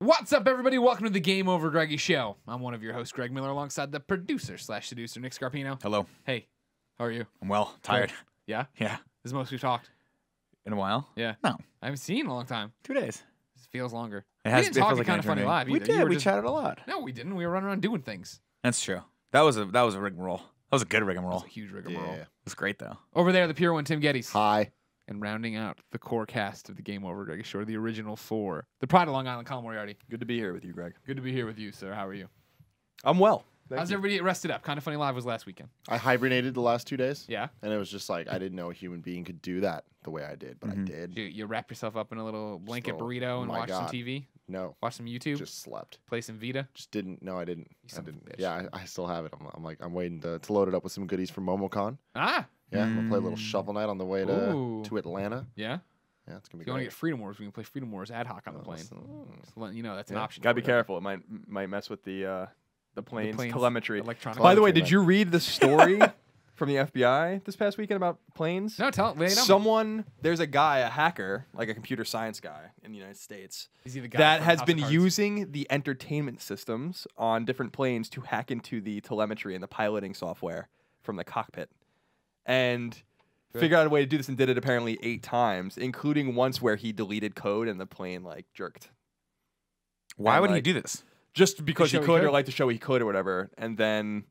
What's up, everybody? Welcome to the GameOverGreggy show. I'm one of your hosts, Greg Miller, alongside the producer/seducer, Nick Scarpino. Hello. Hey, how are you? I'm well. Tired. Good. Yeah? Yeah. This is the most we've talked. In a while? Yeah. No. I haven't seen you in a long time. 2 days. It feels longer. It We has. didn't It talk feels at like Kind of Funny Live We either. did. We just... chatted a lot. No, we didn't. We were running around doing things. That's true. That was a rigmarole. That was a good rigmarole. It was a huge rigmarole. It was great though. Over there, the pure one, Tim Gettys. Hi. And rounding out the core cast of the GameOverGreggy show, the original four, the pride of Long Island, Colin Moriarty. Good to be here with you, Greg. Good to be here with you, sir. How are you? I'm well. How's everybody rested up? Kind of Funny Live was last weekend. I hibernated the last 2 days. Yeah. And it was just like, I didn't know a human being could do that the way I did, but I did. You wrap yourself up in a little blanket Still, burrito and my watch some God. TV? No. Watch some YouTube? Just slept. Play some Vita? Just didn't. No, I didn't. son I of a didn't. bitch. Yeah, I still have it. I'm waiting to load it up with some goodies from MomoCon. Ah! Yeah, I'm going to play a little shovel night on the way Ooh. to Atlanta. Yeah? Yeah, it's going to If be you want to great. get Freedom Wars, we can play Freedom Wars ad hoc on the plane. Just letting you know that's an Yeah. option. Gotta be for you. careful. It might mess with the plane's telemetry. Electronic. By the way, telemetry, did you read the story from the FBI this past weekend about planes? No, lay it on. There's a guy, a hacker, like a computer science guy in the United States, Is he the guy that from has House been of Cards? using the entertainment systems on different planes to hack into the telemetry and the piloting software from the cockpit. And figured out a way to do this and did it apparently 8 times, including once where he deleted code and the plane like jerked. Why And, would he like, do this? Just because he show he could, could? or like to show he could or whatever. And then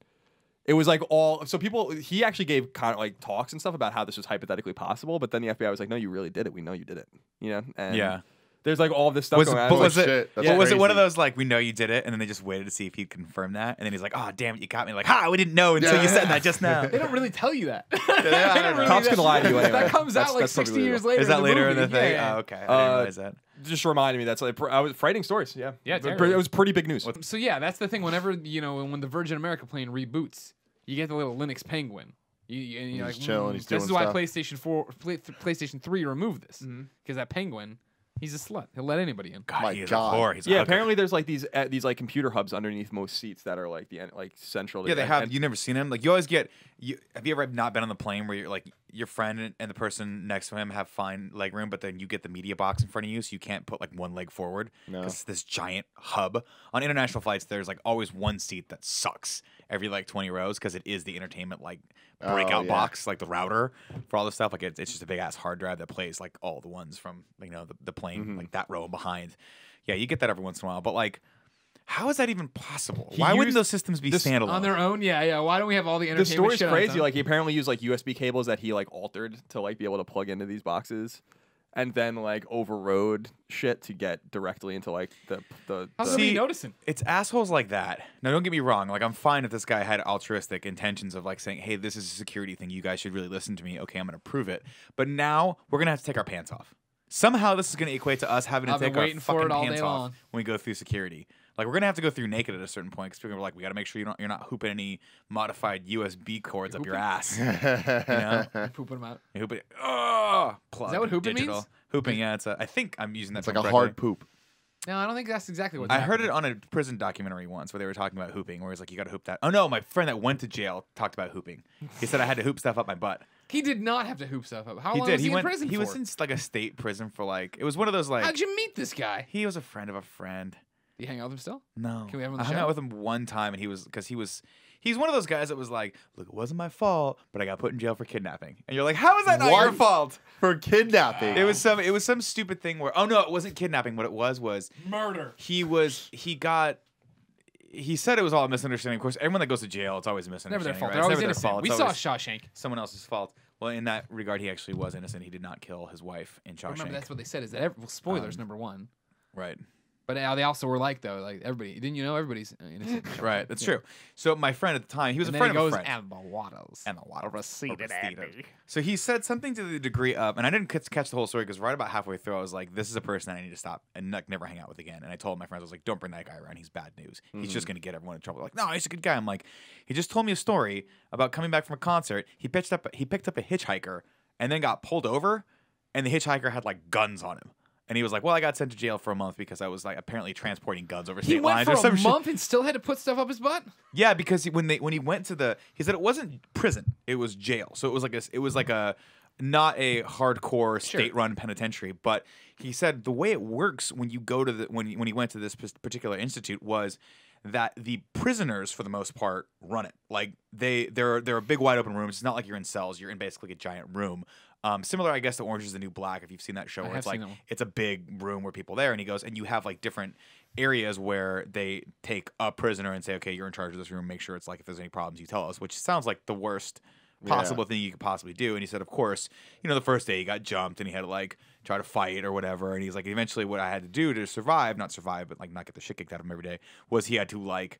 it was like all so people. He actually gave kind of like talks and stuff about how this was hypothetically possible. But then the FBI was like, "No, you really did it. We know you did it." You know? And Yeah. there's like all this stuff Was, going on. but It's was like, it? shit, that's But was it one of crazy. those like we know you did it, and then they just waited to see if he'd confirm that, and then he's like, "Oh damn it, you got me!" Like, "Ha, we didn't know until you said that just now." They don't really tell you that. Cops can lie to you anyway. That comes That's- out like that's 60 totally years legal. later. Is that later in movie. the thing? Yeah, Oh, okay. I didn't realize that. just reminded me that's like I was frightening stories. Yeah, Yeah, it terrible. was pretty big news. So yeah, that's the thing. Whenever when the Virgin America plane reboots, you get the little Linux penguin. And you're He's like, chilling, he's this is doing why stuff. PlayStation 3 removed this because that penguin, he's a slut. He'll let anybody in. God, My he is God. a whore. He's a Yeah, hooker. apparently there's like these like computer hubs underneath most seats that are like like central. to Yeah, they and- have. and- You never seen him. Like you always get. Have you ever not been on the plane where you're like your friend and the person next to him have fine leg room, but then you get the media box in front of you, so you can't put like one leg forward No. because it's this giant hub. On international flights, there's like always one seat that sucks every like 20 rows because it is the entertainment like breakout yeah. box, like the router for all this stuff. Like it's just a big ass hard drive that plays like all the ones from the plane, like that row and behind. Yeah, you get that every once in a while, but like. How is that even possible? He Why wouldn't used those systems be standalone? On their own, yeah. Why don't we have all the The entertainment story's shit on its crazy. own? Like he apparently used like USB cables that he like altered to like be able to plug into these boxes, and then like overrode shit to get directly into like the. How's the nobody See, noticing? It's assholes like that. Now, don't get me wrong. Like, I'm fine if this guy had altruistic intentions of like saying, "Hey, this is a security thing. You guys should really listen to me." Okay, I'm going to prove it. But now we're going to have to take our pants off. Somehow, this is going to equate to us having to I've been take our waiting for fucking it all pants day off long. when we go through security. Like, we're going to have to go through naked at a certain point because people are like, "We got to make sure you're not hooping any modified USB cords up your ass." You know, Pooping them out. you hooping. Oh, plug. Is that what hooping digital. means? Hooping. Yeah, it's. I think I'm using that. It's like term a correctly. hard poop. No, I don't think that's exactly what I heard it on a prison documentary once where they were talking about hooping, where it's like you got to hoop that. Oh no, my friend that went to jail talked about hooping. He said I had to hoop stuff up my butt. He did not have to hoop stuff up. How He long did. was he went. in prison He for? was in like a state prison for like. It was one of those like. How'd you meet this guy? He was a friend of a friend. Do you hang out with him still? No. Can we have him on the I hung show? out with him one time, and he's one of those guys that was like, "Look, it wasn't my fault, but I got put in jail for kidnapping." And you're like, "How is that not your What? fault?" For kidnapping. It was some stupid thing where no, it wasn't kidnapping. What it was Murder. he said it was all a misunderstanding. Of course, everyone that goes to jail, it's always a Never misunderstanding. their fault. Right? They're It's always never their innocent. fault. We It's saw always Shawshank. someone else's fault. Well, in that regard, he actually was innocent. He did not kill his wife in Shawshank. Remember, that's what they said. Is that spoilers number one? Right. But they also were like though, like everybody. Didn't you know everybody's innocent? Right. That's true. So my friend at the time, he was And a then friend he of goes, a friend. and the waters. And the water receded at me. So he said something to the degree of, and I didn't catch the whole story because right about halfway through, I was like, "This is a person that I need to stop and never hang out with again." And I told my friends, I was like, "Don't bring that guy around. He's bad news. He's just gonna get everyone in trouble." Like, "No, he's a good guy." I'm like, he just told me a story about coming back from a concert. He picked up a hitchhiker and then got pulled over, and the hitchhiker had like guns on him. And he was like, "Well, I got sent to jail for a month because I was like apparently transporting guns over He state went lines for or some a shit." month and still had to put stuff up his butt. Yeah, because when he went to he said it wasn't prison, it was jail. So it was like not a hardcore state-run penitentiary, but he said the way it works when you go to when he went to this particular institute was that the prisoners, for the most part, run it. Like they're a big wide open rooms. It's not like you're in cells. You're in basically a giant room. Similar, I guess, to Orange is the New Black, if you've seen that show, where it's like it's a big room where people are there, and he goes, and you have like different areas where they take a prisoner and say, okay, you're in charge of this room. Make sure it's like if there's any problems, you tell us. Which sounds like the worst possible thing you could possibly do. And he said, of course, the first day he got jumped and he had to like try to fight or whatever. And he's like, eventually, what I had to do to survive, not survive, but like not get the shit kicked out of him every day, was he had to like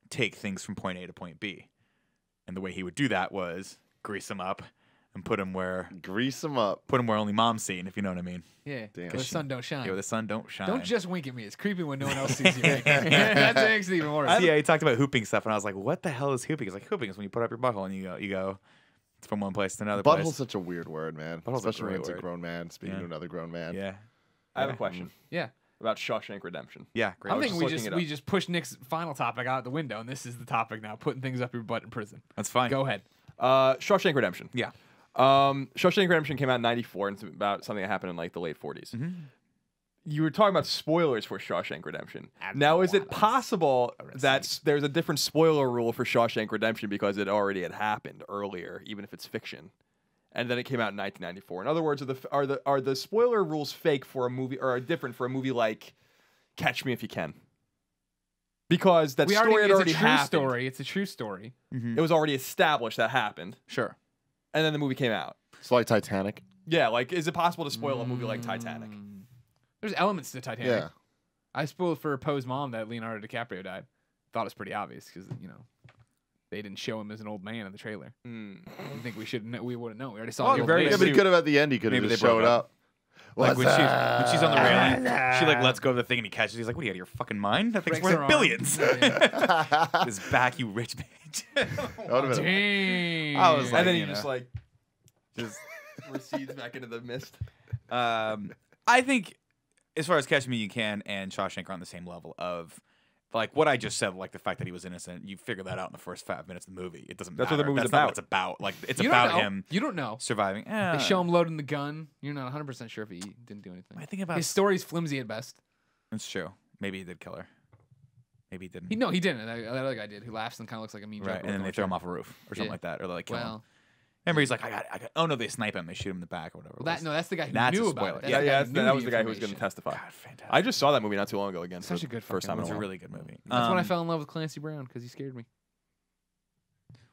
take things from point A to point B. And the way he would do that was grease him up. And put him where only mom's seen, if you know what I mean. Yeah. Damn. Where the sun don't shine. Yeah, where the sun don't shine. Don't just wink at me. It's creepy when no one else sees you. That makes it even worse. Yeah, he talked about hooping stuff, and I was like, "What the hell is hooping?" He's like, "Hooping is when you put up your butthole and you go from one place to another place." Butthole's such a weird word, man. Especially when it's a grown man speaking to another grown man. Yeah. I have a question. Yeah. About Shawshank Redemption. Yeah, great. I think we just pushed Nick's final topic out the window, and this is the topic now: putting things up your butt in prison. That's fine. Go ahead. Shawshank Redemption. Yeah. Shawshank Redemption came out in '94, and it's about something that happened in like the late '40s. Mm-hmm. You were talking about spoilers for Shawshank Redemption. Now, is it possible that there's a different spoiler rule for Shawshank Redemption because it already had happened earlier, even if it's fiction, and then it came out in 1994? In other words, are the spoiler rules fake for a movie, or are different for a movie like Catch Me If You Can? Because that story had already happened. It's a true story. Mm-hmm. It was already established that happened. Sure. And then the movie came out. It's like Titanic. Yeah, like, is it possible to spoil a movie like Titanic? There's elements to Titanic. Yeah. I spoiled for Poe's mom that Leonardo DiCaprio died. Thought it was pretty obvious because, they didn't show him as an old man in the trailer. I think we wouldn't know. We already saw him. Yeah, but he could have at the end. He could have just showed up. Like when she's on the railing, she like lets go of the thing and he catches. He's like, "What are you out of your fucking mind? That thing's worth billions." His back, you rich bitch. Dang. I was like, and then he just recedes back into the mist. I think, as far as Catch Me You Can and Shawshank are on the same level of, like what I just said, like the fact that he was innocent. You figure that out in the first 5 minutes of the movie. It doesn't matter. That's what the movie's That's about. not what it's about. Like it's about him. You don't know. Surviving. They show him loading the gun. You're not 100% sure if he didn't do anything. I think about his story's flimsy at best. That's true. Maybe he did kill her. Maybe he didn't. He didn't. That other guy did, who laughs and kind of looks like a mean joke. Right, and then they throw him off a roof or something like that, or they like kill him. Remember, he's like, I got. Oh no, they snipe him. They shoot him in the back or whatever. That's the guy who That's knew a about it. spoiler. That was the guy who was going to testify. God, fantastic. I just saw that movie not too long ago again. Such a good first time in a It's a while. really good movie. That's when I fell in love with Clancy Brown because he scared me.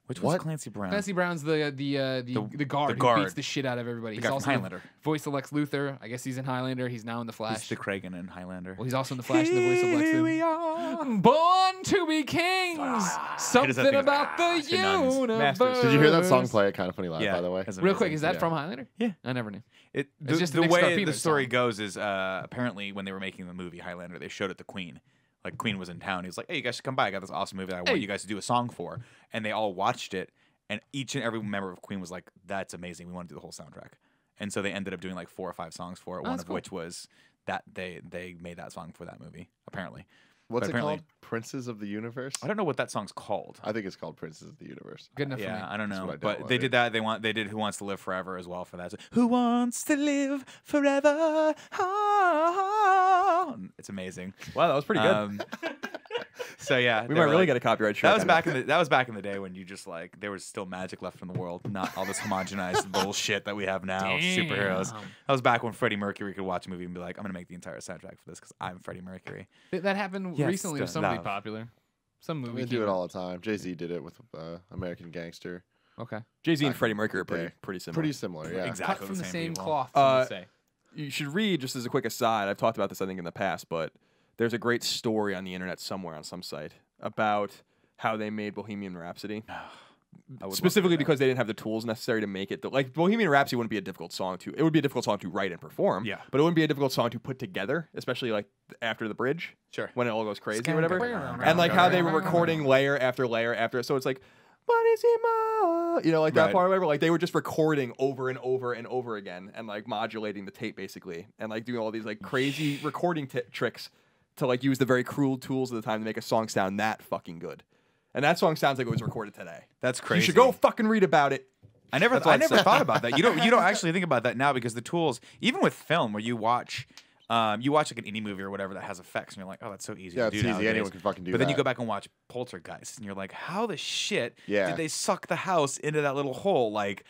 Which was Clancy Brown? Clancy Brown's the guard who beats the shit out of everybody. He's also Highlander. Voice of Lex Luthor. I guess he's in Highlander. He's now in the Flash. He's the Kragan in Highlander. Well, he's also in the Flash and the voice of Lex Luthor. Here we are. Born to be kings. Something about the universe. Did you hear that song play at Kind of Funny Live, by the way? Real quick, is that from Highlander? Yeah. I never knew. It's just the way the story goes is apparently when they were making the movie Highlander, they showed it to Queen. Like Queen was in town. He was like, "Hey, you guys should come by. I got this awesome movie that I want you guys to do a song for." And they all watched it, and each and every member of Queen was like, "That's amazing. We want to do the whole soundtrack." And so they ended up doing like 4 or 5 songs for it. One of which was that they made that song for that movie. Apparently, what's it called? Princes of the Universe. I don't know what that song's called. I think it's called Princes of the Universe. Good enough for me. Yeah, I don't know. But they did that. They did Who Wants to Live Forever as well for that. So, Who Wants to Live Forever? It's amazing. Wow, that was pretty good. So yeah, we might really get a copyright strike. That was back in the day when you just like there was still magic left in the world, not all this homogenized bullshit that we have now. Superheroes. That was back when Freddie Mercury could watch a movie and be like, "I'm gonna make the entire soundtrack for this because I'm Freddie Mercury." That happened recently with somebody popular. Some movie. They do it all the time. Jay-Z did it with American Gangster. Okay. Jay-Z and Freddie Mercury are pretty similar. Pretty similar, yeah. Exactly. Cut from the same cloth. You should read, just as a quick aside, I've talked about this I think in the past, but there's a great story on the internet somewhere on some site about how they made Bohemian Rhapsody. Specifically because they didn't have the tools necessary to make it. Like Bohemian Rhapsody wouldn't be a difficult song to. It would be a difficult song to write and perform. Yeah. But it wouldn't be a difficult song to put together, especially like after the bridge. Sure. When it all goes crazy or whatever. And like how they were recording layer after layer after. So it's like, what is it, Ma? You know, like that part or whatever. Like they were just recording over and over and over again and like modulating the tape basically and like doing all these like crazy recording tricks to like use the very cruel tools of the time to make a song sound that fucking good. And that song sounds like it was recorded today. That's crazy. You should go fucking read about it. I never That's why it's thought about that. You don't actually think about that now because the tools, even with film, where you watch like an indie movie or whatever that has effects, and you're like, oh, that's so easy Yeah, to it's do easy. nowadays. Anyone can fucking do But that. then you go back and watch Poltergeist, and you're like, how the shit Yeah. did they suck the house into that little hole? Like,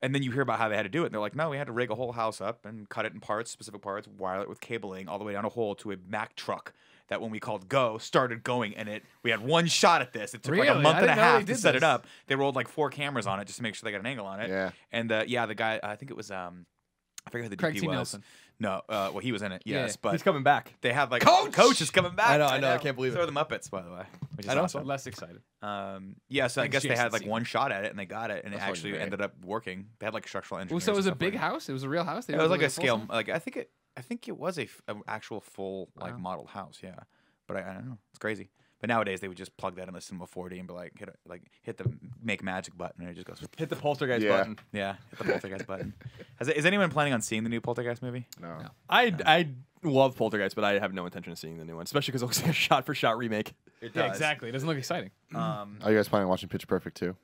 and then you hear about how they had to do it. And they're like, no, we had to rig a whole house up and cut it in parts, specific parts, wire it with cabling all the way down a hole to a Mack truck that when we called go started going, and we had one shot at this. It took like a Really? month I and a didn't know half they to did set it this. up. They rolled like 4 cameras on it just to make sure they got an angle on it. Yeah. And the guy, I think it was I forget who the Craig DP T. was. Nelson. No, well he was in it, yes, Yeah. but He's coming back. they had like Coach! is coming back. I know, I can't believe it. Throw the Muppets, by the way. Which is I know. awesome. Less excited. Yeah, so I Thanks, guess they had Jason like Segel. one shot at it, and they got it, and it That's fucking actually great. ended up working. They had like structural Well, engineers. so it was and a stuff big working. house. It was a real house. They It were was like doing a full scale. size? Like I think it was an actual full like Wow. modeled house. Yeah, but I don't know. It's crazy. But nowadays they would just plug that in the Cinema 4D and be like hit the make magic button, and it just goes. Hit the poltergeist Yeah. button. Yeah, hit the Poltergeist button. Is anyone planning on seeing the new Poltergeist movie? No. No. I love Poltergeist, but I have no intention of seeing the new one, especially because it looks like a shot-for-shot remake. It Yeah, exactly. It doesn't look exciting. Are you guys planning on watching Pitch Perfect too?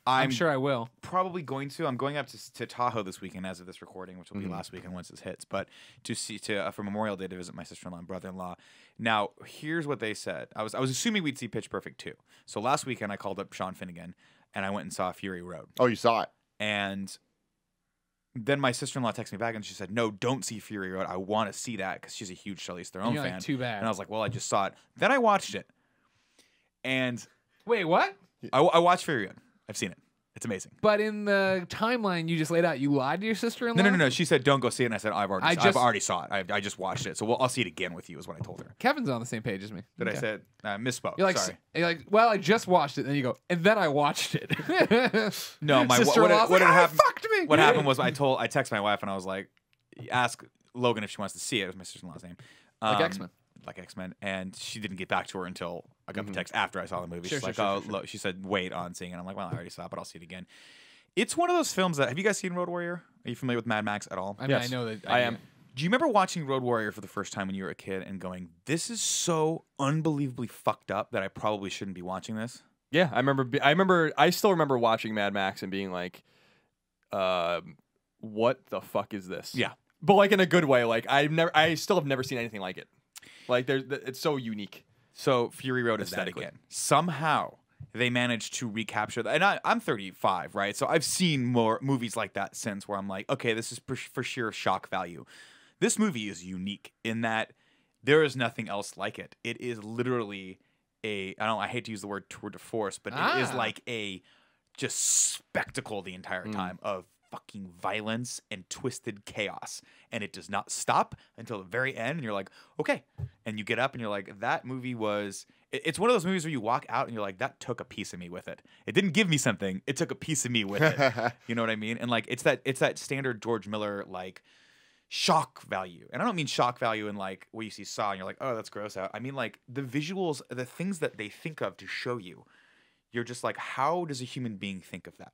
I'm sure I will. Probably going to. I'm going up to Tahoe this weekend as of this recording, which will be last weekend once this hits. But for Memorial Day to visit my sister-in-law and brother-in-law. Now, here's what they said. I was assuming we'd see Pitch Perfect 2. So last weekend I called up Sean Finnegan and I went and saw Fury Road. Oh, you saw it. And then my sister-in-law texted me back and she said, "No, don't see Fury Road. I want to see that because she's a huge Charlize Theron And you're fan." like, too bad. And I was like, "Well, I just saw it." Then I watched it, and Wait, what? I watched Fury Road. I've seen it. It's amazing. But in the timeline you just laid out, you lied to your sister-in-law? No. She said, "Don't go see it." And I said, I've already saw it. I just watched it. So I'll see it again with you," is what I told her. Kevin's on the same page as me. That Okay. I said, misspoke. You're like, Sorry. well, I just watched it. And then you go, and then I watched it. No, my sister-in-law's what like, had "Oh, happened? fucked me. What happened was I texted my wife and I was like, ask Logan if she wants to see it. It was my sister-in-law's name. Like X-Men. Like X-Men, and she didn't get back to her until I got the text after I saw the movie. Sure, She's sure, like, sure, "Oh, sure. look," she said, "Wait on seeing it." I'm like, "Well, I already saw it, but I'll see it again." It's one of those films that. Have you guys seen Road Warrior? Are you familiar with Mad Max at all? I mean, Yes, I know that. I am. Do you remember watching Road Warrior for the first time when you were a kid and going, "This is so unbelievably fucked up that I probably shouldn't be watching this"? Yeah, I still remember watching Mad Max and being like, what the fuck is this? Yeah. But like in a good way. Like I still have never seen anything like it. Like it's so unique. So Fury Road is that Aesthetically. again. Somehow they managed to recapture that. And I'm 35, right? So I've seen more movies like that since where I'm like, okay, this is for sheer shock value. This movie is unique in that there is nothing else like it. It is literally I hate to use the word tour de force, but it is like a just spectacle the entire time of fucking violence and twisted chaos, and it does not stop until the very end, and you're like, okay, and you get up and you're like, that movie was it's one of those movies where you walk out and you're like, that took a piece of me with it. It didn't give me something, it took a piece of me with it. You know what I mean? And like it's that standard George Miller like shock value. And I don't mean shock value in like where you see Saw and you're like, oh, that's gross out. I mean like the visuals, the things that they think of to show you, you're just like, how does a human being think of that?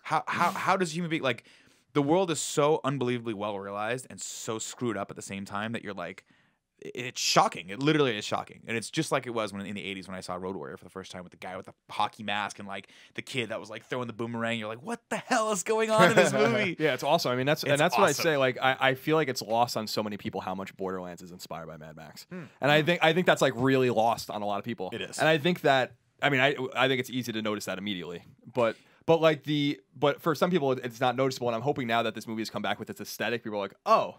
How does a human being, like, the world is so unbelievably well realized and so screwed up at the same time that you're like, it's shocking. It literally is shocking. And it's just like it was when in the 80s when I saw Road Warrior for the first time with the guy with the hockey mask and like the kid that was like throwing the boomerang. You're like, what the hell is going on in this movie? Yeah, it's awesome. I mean, that's It's what I awesome. say. Like, I feel like it's lost on so many people how much Borderlands is inspired by Mad Max, and I think that's like really lost on a lot of people. It is. and I think that I think it's easy to notice that immediately, but for some people it's not noticeable. And I'm hoping now that this movie has come back with its aesthetic, people are like, oh,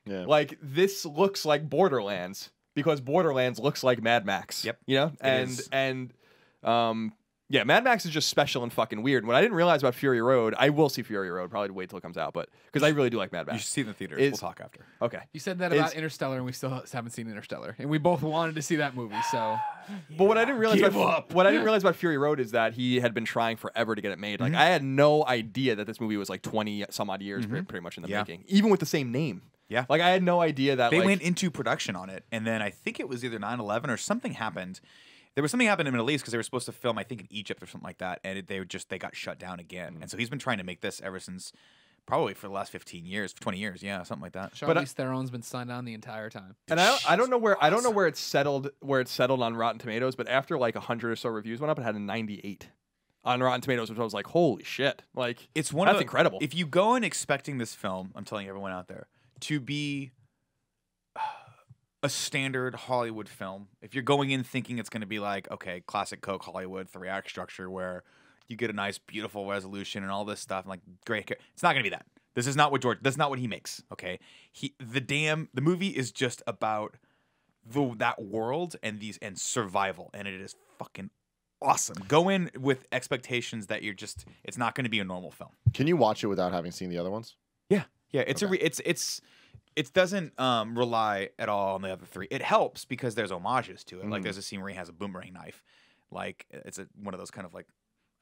Yeah. like this looks like Borderlands because Borderlands looks like Mad Max. Yep. You know, and yeah, Mad Max is just special and fucking weird. What I didn't realize about Fury Road, I will see Fury Road, probably wait till it comes out, but because I really do like Mad You Max. should see it in the theaters. Is- We'll talk after. Okay. You said that about It's- Interstellar, and we still haven't seen Interstellar, and we both wanted to see that movie. So But what I didn't realize Give about, up. what I didn't realize about Fury Road is that he had been trying forever to get it made. Like I had no idea that this movie was like 20 some odd years pretty much in the Yeah. making, even with the same name. Yeah. Like I had no idea that They like, went into production on it, and then I think it was either 9/11 or something happened. There was something happened in the Middle East because they were supposed to film, I think, in Egypt or something like that, and they got shut down again. And so he's been trying to make this ever since, probably for the last 15 years, 20 years, yeah, something like that. Charlize Theron's been signed on the entire time. and I don't know where it's settled on Rotten Tomatoes, but after like 100 or so reviews went up, it had a 98. on Rotten Tomatoes, which I was like, holy shit! Like It's one that's of the, incredible. If you go in expecting this film, I'm telling everyone out there, to be a standard Hollywood film, if you're going in thinking it's going to be like, okay, classic Coke Hollywood 3-act structure where you get a nice, beautiful resolution and all this stuff, and like great, it's not going to be that. This is not what That's not what he makes. Okay, the movie is just about that world and survival, and it is fucking awesome. Go in with expectations that it's not going to be a normal film. Can you watch it without having seen the other ones? Yeah. It's Okay. it doesn't rely at all on the other three. It helps because there's homages to it. Like there's a scene where he has a boomerang knife. Like it's one of those kind of like,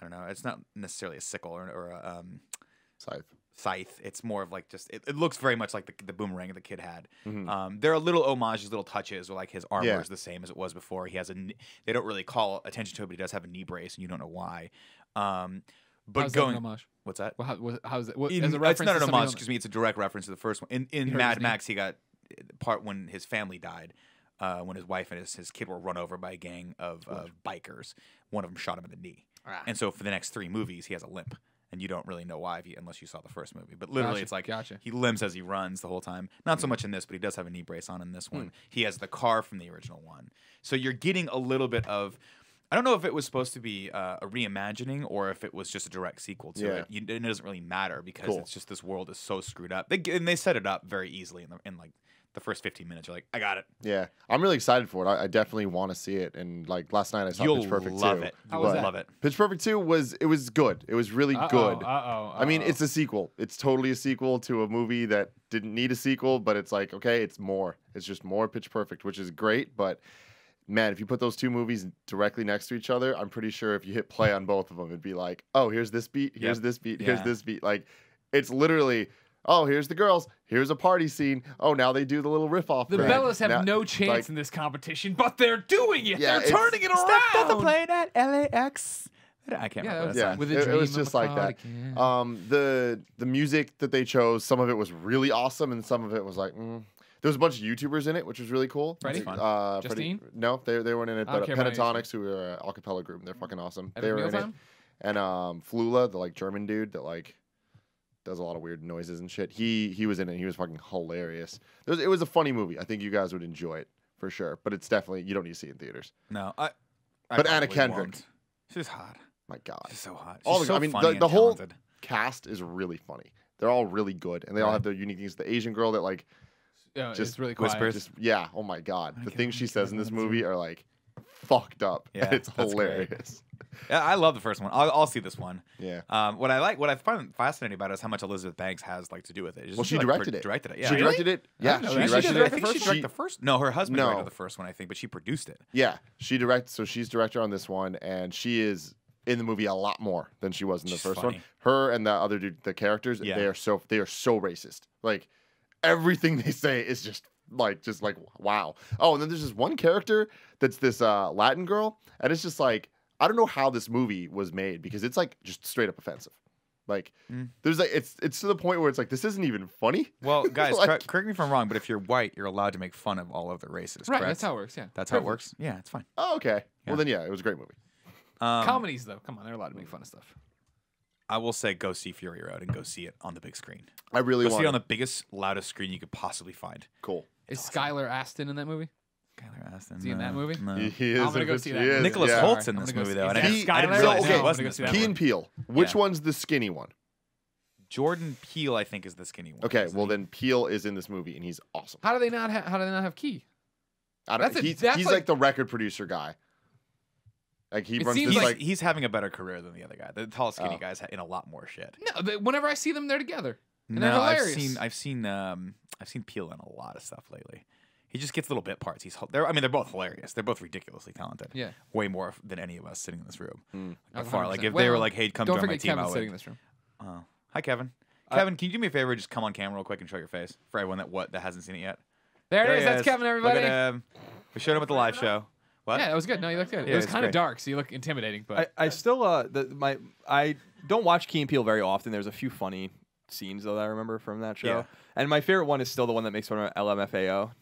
I don't know. It's not necessarily a sickle or a scythe. It's more of like just it looks very much like the boomerang the kid had. There are little homages, little touches, or like his armor is the same as it was before. He has they don't really call attention to it, but he does have a knee brace, and you don't know why. But How's that an homage? What's that? Well, how's it? What, It's as a reference not to an something homage. on- Excuse me. It's a direct reference to the first one. In hurt Mad his Max, he got part when his family died. When his wife and his kid were run over by a gang of bikers. One of them shot him in the knee. And so for the next 3 movies, he has a limp. And you don't really know why unless you saw the first movie. But literally, it's like he limps as he runs the whole time. Not so much in this, but he does have a knee brace on in this one. He has the car from the original one. So you're getting a little bit of... I don't know if it was supposed to be a reimagining or if it was just a direct sequel to it. It doesn't really matter because it's just this world is so screwed up. They set it up very easily in like the first 15 minutes. You're like, I got it. Yeah, I'm really excited for it. I definitely want to see it. And like last night, I saw Pitch Perfect 2. Love it. How was that? Love it. Pitch Perfect 2 was good. It was really good. I mean, it's a sequel. It's totally a sequel to a movie that didn't need a sequel, but it's like, okay, it's more. It's just more Pitch Perfect, which is great. But man, if you put those 2 movies directly next to each other, I'm pretty sure if you hit play on both of them, it'd be like, oh, here's this beat, here's this beat, here's this beat. Like, it's literally, oh, here's the girls, here's a party scene. Oh, now they do the little riff off. The Bellas have no chance in this competition, but they're doing it. Yeah, They're turning it around. The plane at LAX. I can't remember. Yeah, With a it dream was of just a like that. cardigan. The music that they chose, some of it was really awesome, and some of it was like, There was a bunch of YouTubers in it, which was really cool. Freddie? Justine? No, they weren't in it. I don't But care about Pentatonics, who are an acapella group, they're fucking awesome. Evan They were in it. Mealtime? And Flula, the like German dude that like does a lot of weird noises and shit. He was in it. He was fucking hilarious. It was a funny movie. I think you guys would enjoy it for sure. But it's definitely, you don't need to see it in theaters. No, But Anna Kendrick. won't. She's hot. My God. She's so hot. All She's the- so I mean, funny the and whole talented. cast is really funny. They're all really good, and they all have their unique things. The Asian girl that like Yeah, just it's really quiet. whispers. just oh my God, the can't things she believe says in this that's movie are like fucked up. Yeah, and it's that's great. hilarious. Yeah, I love the first one. I'll see this one. Yeah. What I find fascinating about it is how much Elizabeth Banks has like to do with it. Well, she directed it. Directed it. Yeah. She directed it. Yeah, know she that. directed She it. I think she directed the first. No, her husband No. directed the first one, I think, but she produced it. Yeah, she directed. So she's director on this one, and she is in the movie a lot more than she was in the She's first funny. one. Her and the other dude, the characters, Yeah. they are so racist. Like everything they say is just like wow. Oh, and then there's this one character that's this Latin girl, and it's just like I don't know how this movie was made because it's like just straight up offensive. Like there's like it's to the point where it's like this isn't even funny. Well, guys, Like- correct me if I'm wrong, but if you're white, you're allowed to make fun of all other races. Right, correct? that's how it works. Yeah, That's how it Privilege. works. Yeah, it's fine. Oh, okay. Yeah. Well then, yeah, it was a great movie. Comedies though, come on, they're allowed to make fun of stuff. I will say, go see Fury Road and go see it on the big screen. I really Go want see it on the biggest, loudest screen you could possibly find. cool. Is Skylar Astin in that movie? Skylar Astin. Is he in that movie? No. He is. I'm gonna in go this- see he that. is, Nicholas yeah. Holt's in I'm this gonna go movie, see- though. is and I that didn't Skylar? realize Okay, he was in I'm this gonna go movie. see Key and Peele. Which Yeah. one's the skinny one? Jordan Peele, I think, is the skinny one. Okay, isn't well he? then Peele is in this movie and he's awesome. How do they not have Key? I don't, That's a- he's that's he's like- like the record producer guy. Like he It runs seems this He's, like he's having a better career than the other guy. The tall, skinny Oh. guy's in a lot more shit. No, whenever I see them, they're together. And they're No, hilarious. I've seen Peele in a lot of stuff lately. He just gets little bit parts. They're both hilarious. They're both ridiculously talented. Yeah. Way more than any of us sitting in this room. By 100%. far. Like if they were Well, like, "Hey, come Don't join my forget team," I Kevin's would. sitting in this room. Oh. Hi, Kevin. Kevin, can you do me a favor? Just come on camera real quick and show your face for everyone that hasn't seen it yet. There it he is. That's Kevin, everybody. Look at him. We showed him at the live show. What? Yeah, that was good. No, you looked good. Yeah, It was it's kind of great. dark, so you look intimidating. But I still I don't watch Key and Peele very often. There's a few funny scenes though that I remember from that show. Yeah. And my favorite one is still the one that makes fun of LMFAO.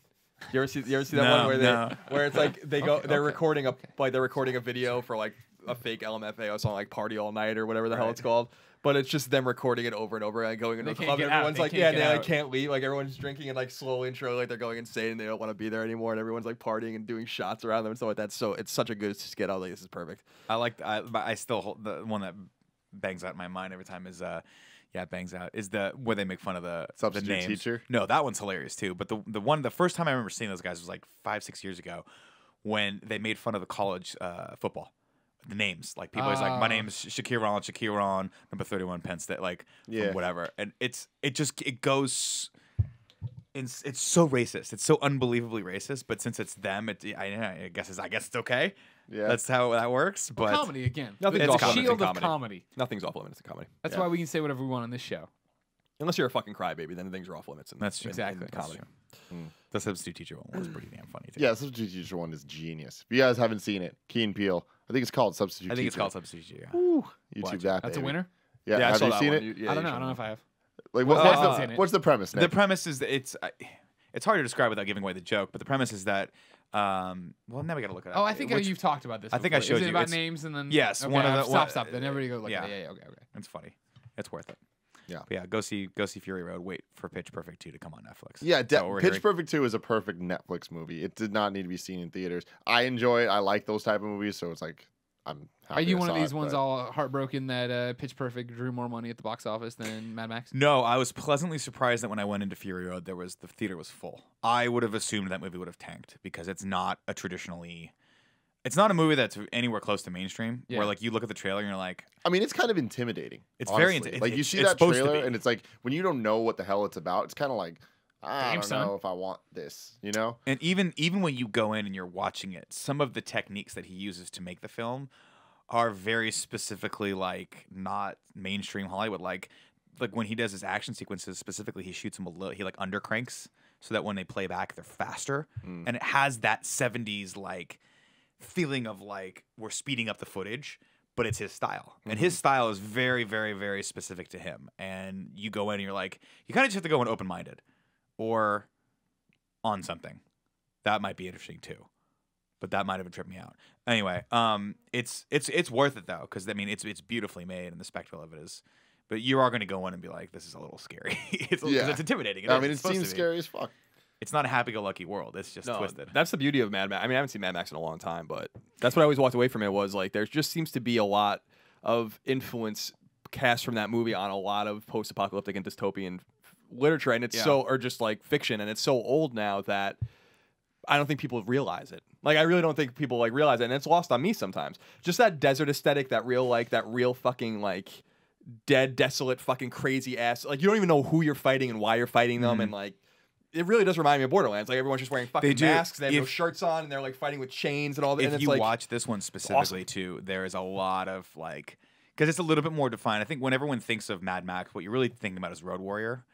You ever see that No, one where no. where it's like they're recording a video for like a fake LMFAO song like "Party All Night" or whatever the hell it's called. But it's just them recording it over and over and going into a club. And everyone's like, yeah, they like can't leave. Like everyone's drinking and like slowly and surely like they're going insane and they don't want to be there anymore. And everyone's like partying and doing shots around them and stuff like that. So it's such a good skit. I was like, this is perfect. I still hold the one that bangs out in my mind every time is it bangs out is the where they make fun of the substitute names. teacher. No, that one's hilarious too. But the first time I remember seeing those guys was like 5-6 years ago when they made fun of the college football. The names, like people is like, my name is Shaquille number 31 Penn State, like whatever, and it goes. It's so racist. It's so unbelievably racist. But since it's them, I guess it's okay. Yeah, that's how that works. But comedy again. Nothing's it's off a shield limits of comedy. Nothing's off limits in comedy. That's why we can say whatever we want on this show. Unless you're a fucking crybaby, then things are off limits. That's true. Exactly. In comedy. The substitute teacher one was pretty damn funny too. Yeah, substitute teacher one is genius. If you guys haven't seen it, Key and Peele. I think it's called substitute. I think teacher. it's called substitute teacher. Yeah. Ooh, YouTube that. That's baby. a winner. Yeah, I have saw you that seen one. it? I don't know if I have. Like, what's the premise? Nick? The premise is that it's hard to describe without giving away the joke. But the premise is that well, now we got to look it up. Oh, I think you've talked about this. I think I showed is it you. about names and then yes, okay, one of the stop. Then everybody go look at it. Yeah, okay. It's funny. It's worth it. Yeah. But yeah, go see Fury Road. Wait for Pitch Perfect 2 to come on Netflix. Yeah, Pitch hearing... Perfect 2 is a perfect Netflix movie. It did not need to be seen in theaters. I enjoy it. I like those type of movies, so it's like I'm happy Are you I one of saw these it, ones but... all heartbroken that Pitch Perfect drew more money at the box office than Mad Max? No, I was pleasantly surprised that when I went into Fury Road, the theater was full. I would have assumed that movie would have tanked because it's not a movie that's anywhere close to mainstream. Yeah. Where like you look at the trailer and you're like, I mean, it's kind of intimidating. It's honestly. very intimidating. Like you see that trailer and it's like when you don't know what the hell it's about, it's kind of like I don't know if I want this, you know. And even when you go in and you're watching it, some of the techniques that he uses to make the film are very specifically like not mainstream Hollywood. Like when he does his action sequences, specifically, he shoots them he like undercranks so that when they play back, they're faster, and it has that 70s like feeling of like we're speeding up the footage, but it's his style, and his style is very, very, very specific to him. And you go in and you're like, you kind of just have to go in open-minded or on something that might be interesting too. But that might have tripped me out. Anyway, it's worth it though, because I mean it's beautifully made and the spectacle of it is. But you are going to go in and be like, this is a little scary. It's intimidating. It seems scary as fuck. It's not a happy-go-lucky world. It's just twisted. That's the beauty of Mad Max. I mean, I haven't seen Mad Max in a long time, but that's what I always walked away from it was like there just seems to be a lot of influence cast from that movie on a lot of post-apocalyptic and dystopian literature, and it's or just like fiction, and it's so old now that I don't think people realize it. Like, I really don't think people like realize it, and it's lost on me sometimes. Just that desert aesthetic, that real fucking like dead, desolate, fucking crazy ass. Like, you don't even know who you're fighting and why you're fighting them, and like. It really does remind me of Borderlands. Like everyone's just wearing fucking masks. They have no shirts on, and they're like fighting with chains and all that. If and you watch this one specifically too, there is a lot of like, because it's a little bit more defined. I think when everyone thinks of Mad Max, what you're really thinking about is Road Warrior.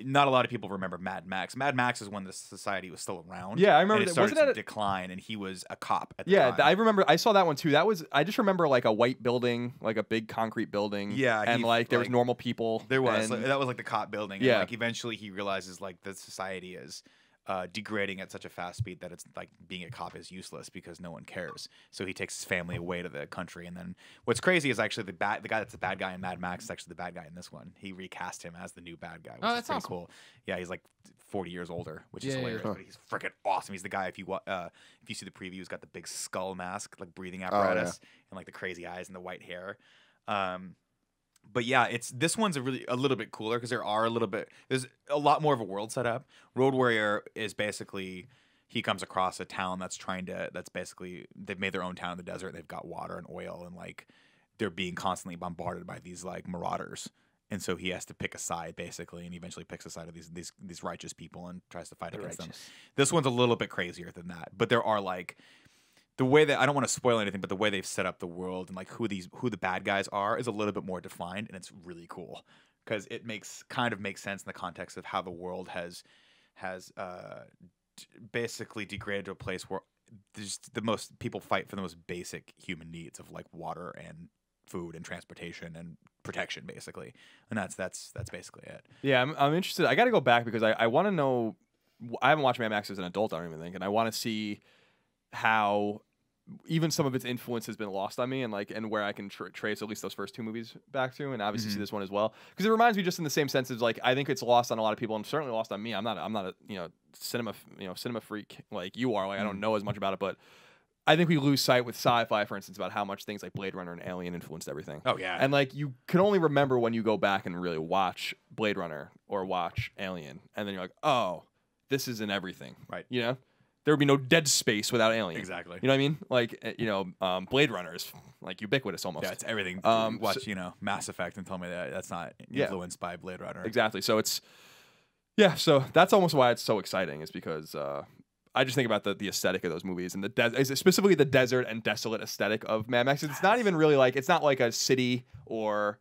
Not a lot of people remember Mad Max. Mad Max is when the society was still around. Yeah, I remember. And it started to decline, and he was a cop at the time. I remember. I saw that one too. I just remember like a white building, like a big concrete building. Yeah, and like there was normal people. There was. That was like the cop building. Yeah. And like eventually he realizes like the society is degrading at such a fast speed that it's like being a cop is useless because no one cares. So he takes his family away to the country. And then what's crazy is actually the guy that's the bad guy in Mad Max is actually the bad guy in this one. He recast him as the new bad guy, which is pretty cool. Yeah, he's like 40 years older, which is hilarious. But he's freaking awesome. He's the guy, if you see the preview, he's got the big skull mask, like breathing apparatus, and like the crazy eyes and the white hair. But yeah, this one's a little bit cooler because there's a lot more of a world set up. Road Warrior is basically he comes across a town that's basically they've made their own town in the desert. They've got water and oil, and like they're being constantly bombarded by these like marauders. And so he has to pick a side basically, and he eventually picks a side of these righteous people and tries to fight against them. This one's a little bit crazier than that, but there are like. The way that I don't want to spoil anything, but the way they've set up the world and like who the bad guys are is a little bit more defined, and it's really cool because it makes sense in the context of how the world has basically degraded to a place where there's the most people fight for the most basic human needs of like water and food and transportation and protection, basically, and that's basically it. Yeah, I'm interested. I got to go back because I want to know. I haven't watched Mad Max as an adult, I don't even think, and I want to see how even some of its influence has been lost on me, and where I can trace at least those first two movies back to, and obviously see this one as well, because it reminds me just in the same sense as like I think it's lost on a lot of people, and certainly lost on me. I'm not a cinema freak like you are. Like I don't know as much about it, but I think we lose sight with sci-fi, for instance, about how much things like Blade Runner and Alien influenced everything. Oh yeah, and like you can only remember when you go back and really watch Blade Runner or watch Alien, and then you're like, oh, this is in everything, right? You know. There would be no dead space without Alien. Exactly. You know what I mean? Like, Blade Runner is like ubiquitous almost. Yeah, it's everything. Watch, Mass Effect and tell me that that's not influenced by Blade Runner. Exactly. So so that's almost why it's so exciting, is because I just think about the aesthetic of those movies and specifically the desert and desolate aesthetic of Mad Max. It's not even really like, it's not like a city or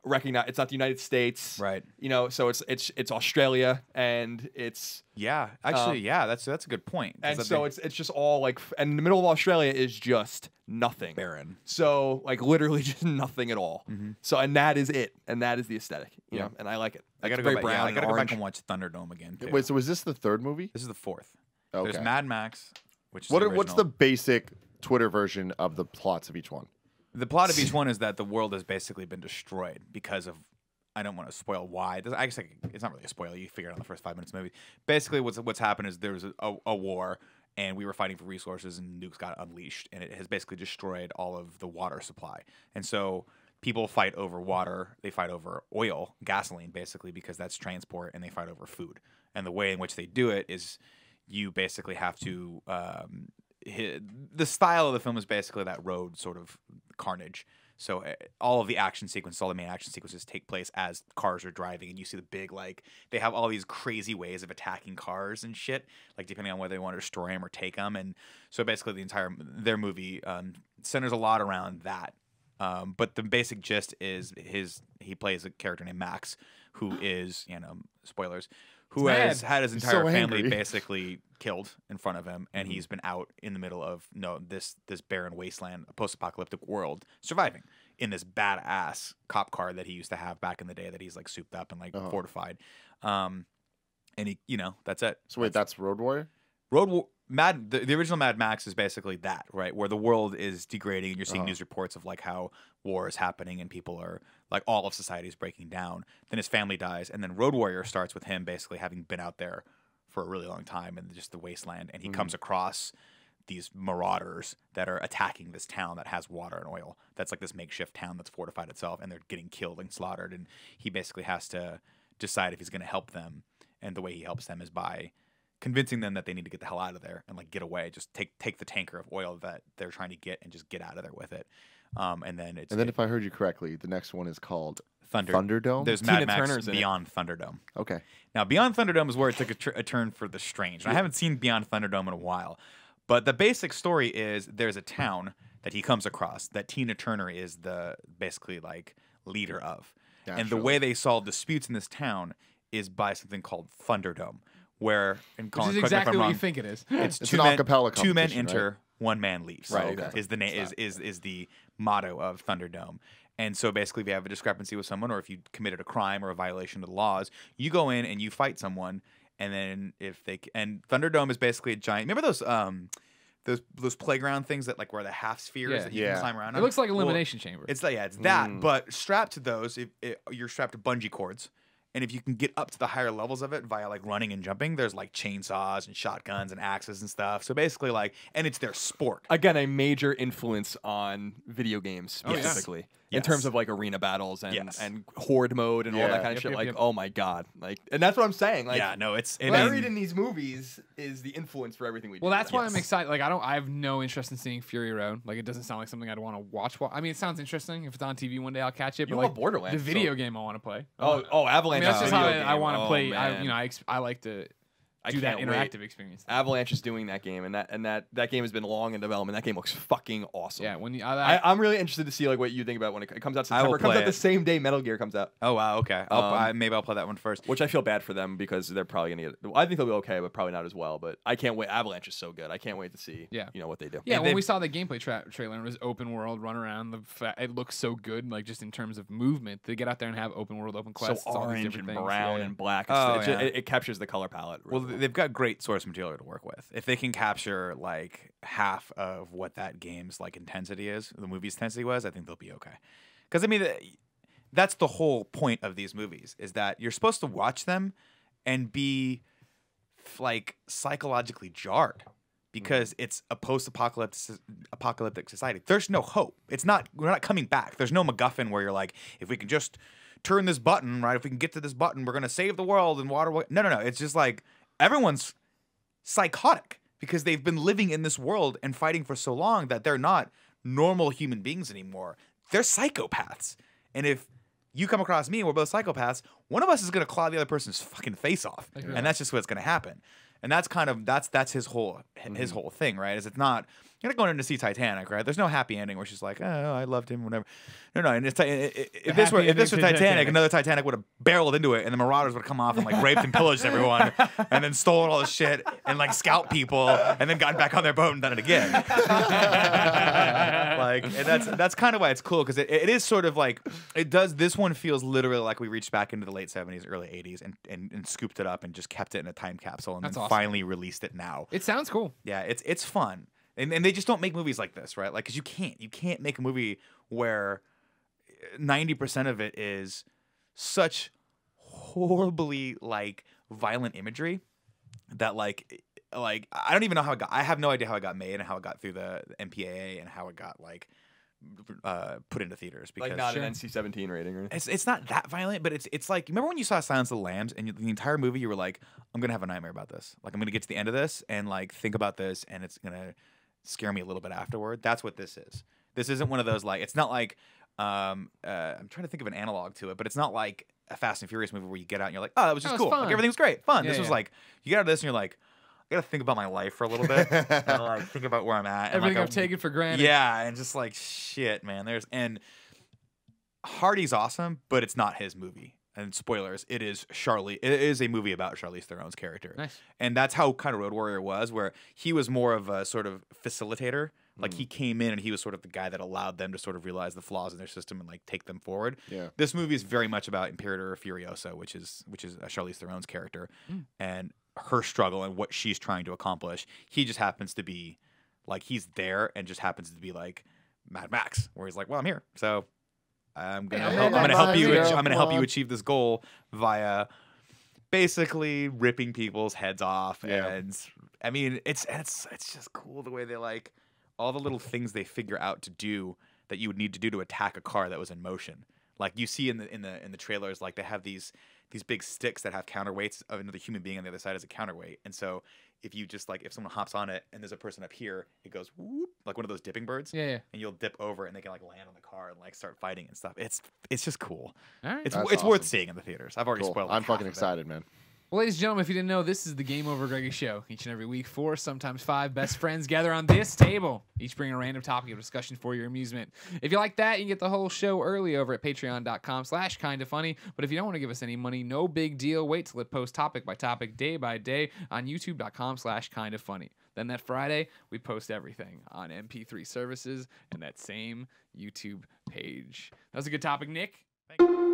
it's not the United States, right? So it's Australia, and it's that's a good point. And so it's just all like, and the middle of Australia is just nothing, barren. So like literally just nothing at all. So and that is it, and that is the aesthetic, you know, and I like it. I gotta go back. I gotta go back and watch Thunderdome again. Too. Wait, so was this the third movie? This is the fourth. Okay. There's Mad Max, which is what's the basic Twitter version of the plots of each one? The plot of each one is that the world has basically been destroyed because of, I don't want to spoil why. I guess it's not really a spoiler. You figure it out in the first 5 minutes of the movie. Basically, what's happened is there was a war, and we were fighting for resources, and nukes got unleashed, and it has basically destroyed all of the water supply. And so people fight over water. They fight over oil, gasoline, basically, because that's transport, and they fight over food. And the way in which they do it is you basically have to... the style of the film is basically that road sort of carnage. So all of the action sequences, all the main action sequences take place as cars are driving, and you see the big, like, they have all these crazy ways of attacking cars and shit, like depending on whether they want to destroy them or take them. And so basically their movie centers a lot around that. But the basic gist is he plays a character named Max, who is, spoilers, who has had his entire family basically killed in front of him, and he's been out in the middle of this barren wasteland, a post-apocalyptic world, surviving in this badass cop car that he used to have back in the day that he's like souped up and like fortified. And he, that's it. So wait, that's Road Warrior? The original Mad Max is basically that, right? Where the world is degrading, and you're seeing news reports of like how war is happening and people are like, all of society is breaking down. Then his family dies, and then Road Warrior starts with him basically having been out there for a really long time in just the wasteland, and he comes across these marauders that are attacking this town that has water and oil. That's like this makeshift town that's fortified itself, and they're getting killed and slaughtered, and he basically has to decide if he's going to help them, and the way he helps them is by convincing them that they need to get the hell out of there and like get away. Just take the tanker of oil that they're trying to get and just get out of there with it. And then if I heard you correctly, the next one is called Thunderdome. There's Mad Max Beyond Thunderdome. Okay. Now Beyond Thunderdome is where it took a turn for the strange. And I haven't seen Beyond Thunderdome in a while, but the basic story is there's a town that he comes across that Tina Turner is the basically like leader of, and the way they solve disputes in this town is by something called Thunderdome. Where, and Colin, which is exactly what you think it is. It's an acapella competition. 2 men enter, right? 1 man leaves. Right, exactly. Is the is the motto of Thunderdome. And so basically, if you have a discrepancy with someone, or if you committed a crime or a violation of the laws, you go in and you fight someone. And then and Thunderdome is basically a giant. Remember those playground things that like were the half spheres that you can climb around on? It looks like Elimination Chamber. It's that. But strapped to those, you're strapped to bungee cords. And if you can get up to the higher levels of it via like running and jumping, there's like chainsaws and shotguns and axes and stuff. So basically and it's their sport. Again, a major influence on video games specifically. In terms of like arena battles and horde mode and all that kind of shit. Oh my God. And that's what I'm saying. Like, it's buried in these movies is the influence for everything we do. Well, that's why I'm excited. Like, I have no interest in seeing Fury Road. Like, it doesn't sound like something I'd want to watch. I mean, it sounds interesting. If it's on TV one day, I'll catch it. You but love like Borderlands. The video game I want to play. Avalanche. I mean, that's just how I want to play. Man. I like to do that interactive experience. Avalanche is doing that game, and that game has been long in development. That game looks fucking awesome. Yeah, when I'm really interested to see like what you think about when it comes out September. It comes out the same day Metal Gear comes out. Oh wow, okay. Maybe I'll play that one first. Which I feel bad for them because they're probably gonna get. I think they'll be okay, but probably not as well. But I can't wait. Avalanche is so good. I can't wait to see. What they do. Yeah, when we saw the gameplay trailer, and it was open world, run around. It looks so good, like just in terms of movement. To get out there and have open world, open quests, so orange and things. brown and black. It captures the color palette. Well, they've got great source material to work with. If they can capture like half of what that game's like intensity is, the movie's intensity was, I think they'll be okay. Because I mean, that's the whole point of these movies, is that you're supposed to watch them and be like psychologically jarred, because it's a post-apocalyptic society. There's no hope. We're not coming back. There's no MacGuffin where you're like, if we can just turn this button, right? If we can get to this button, we're gonna save the world and water. No. It's just like everyone's psychotic because they've been living in this world and fighting for so long that they're not normal human beings anymore. They're psychopaths. And if you come across me and we're both psychopaths, one of us is gonna claw the other person's fucking face off, and that's just what's gonna happen. And that's kind of that's his whole thing, right? Is it's not, you're not going in to see Titanic, right? There's no happy ending where she's like, oh, I loved him, whatever. No. And if this were Titanic, another Titanic would have barreled into it, and the Marauders would have come off and like raped and pillaged everyone, and then stolen all the shit and like scalped people, and then gotten back on their boat and done it again. Like, and that's kind of why it's cool, because it is sort of like, it does. This one feels literally like we reached back into the late 70s, early 80s, and scooped it up and just kept it in a time capsule, and then finally released it now. It sounds cool. Yeah, it's fun. And they just don't make movies like this, right? Like, because you can't make a movie where 90% of it is such horribly like violent imagery that like I don't even know how it got. I have no idea how it got made and how it got through the MPAA and how it got like put into theaters. Because like not an NC-17 rating or anything. It's not that violent, but it's like, remember when you saw Silence of the Lambs and the entire movie you were like, I'm gonna have a nightmare about this. Like, I'm gonna get to the end of this and like think about this, and it's gonna scare me a little bit afterward. That's what this is. This isn't one of those, like, it's not like I'm trying to think of an analog to it, but it's not like a Fast and Furious movie where you get out and you're like, oh, that was just cool. Like, everything was great, fun. This was like, you get out of this and you're like, I gotta think about my life for a little bit and like think about where I'm at. Everything like, I've taken for granted. Yeah, and just like, shit, man. And Hardy's awesome, but it's not his movie. And spoilers, it is a movie about Charlize Theron's character. Nice. And that's how kind of Road Warrior was, where he was more of a sort of facilitator. Like, he came in and he was sort of the guy that allowed them to sort of realize the flaws in their system and like take them forward. Yeah. This movie is very much about Imperator Furiosa, which is Charlize Theron's character, and her struggle and what she's trying to accomplish. He just happens to be like, he's there and just happens to be like Mad Max, where he's like, well, I'm here, so I'm gonna help you achieve this goal via basically ripping people's heads off. And I mean, it's just cool the way they like all the little things they figure out to do that you would need to do to attack a car that was in motion. Like, you see in the trailers, like, they have these big sticks that have counterweights of another human being on the other side as a counterweight. And so if you just like, if someone hops on it and there's a person up here, it goes whoop, like one of those dipping birds. Yeah. And you'll dip over and they can like land on the car and like start fighting and stuff. It's just cool. All right. It's awesome. Worth seeing in the theaters. I've already spoiled. I'm fucking excited, man. Well, ladies and gentlemen, if you didn't know, this is the Game Over Greggy show. Each and every week, 4, sometimes 5 best friends gather on this table, each bring a random topic of discussion for your amusement. If you like that, you can get the whole show early over at patreon.com/kindafunny. But if you don't want to give us any money, no big deal. Wait till it posts topic by topic, day by day on youtube.com/kindafunny. Then that Friday, we post everything on MP3 services and that same YouTube page. That was a good topic, Nick. Thank you.